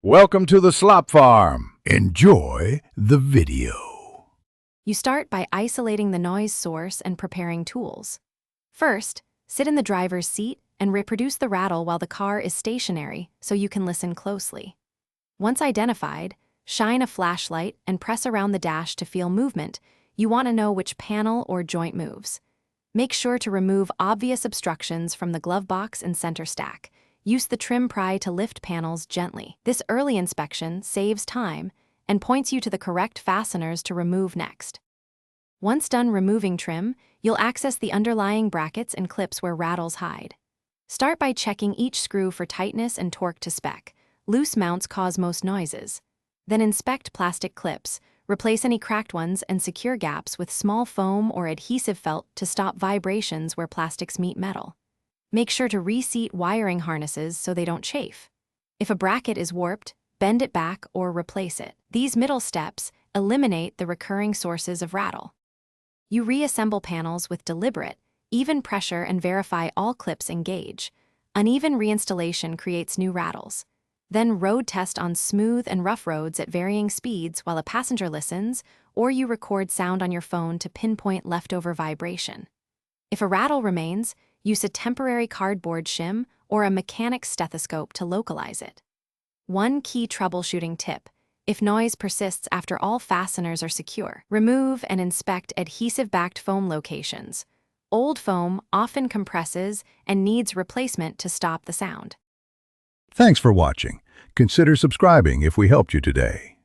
Welcome to the Slop Farm. Enjoy the video. You start by isolating the noise source and preparing tools. First, sit in the driver's seat and reproduce the rattle while the car is stationary so you can listen closely. Once identified, shine a flashlight and press around the dash to feel movement. You want to know which panel or joint moves. Make sure to remove obvious obstructions from the glove box and center stack. Use the trim pry to lift panels gently. This early inspection saves time and points you to the correct fasteners to remove next. Once done removing trim, you'll access the underlying brackets and clips where rattles hide. Start by checking each screw for tightness and torque to spec. Loose mounts cause most noises. Then inspect plastic clips. Replace any cracked ones and secure gaps with small foam or adhesive felt to stop vibrations where plastics meet metal. Make sure to reseat wiring harnesses so they don't chafe. If a bracket is warped, bend it back or replace it. These middle steps eliminate the recurring sources of rattle. You reassemble panels with deliberate, even pressure and verify all clips engage. Uneven reinstallation creates new rattles. Then road test on smooth and rough roads at varying speeds while a passenger listens, or you record sound on your phone to pinpoint leftover vibration. If a rattle remains, use a temporary cardboard shim or a mechanic's stethoscope to localize it. One key troubleshooting tip: if noise persists after all fasteners are secure, remove and inspect adhesive-backed foam locations. Old foam often compresses and needs replacement to stop the sound. Thanks for watching. Consider subscribing if we helped you today.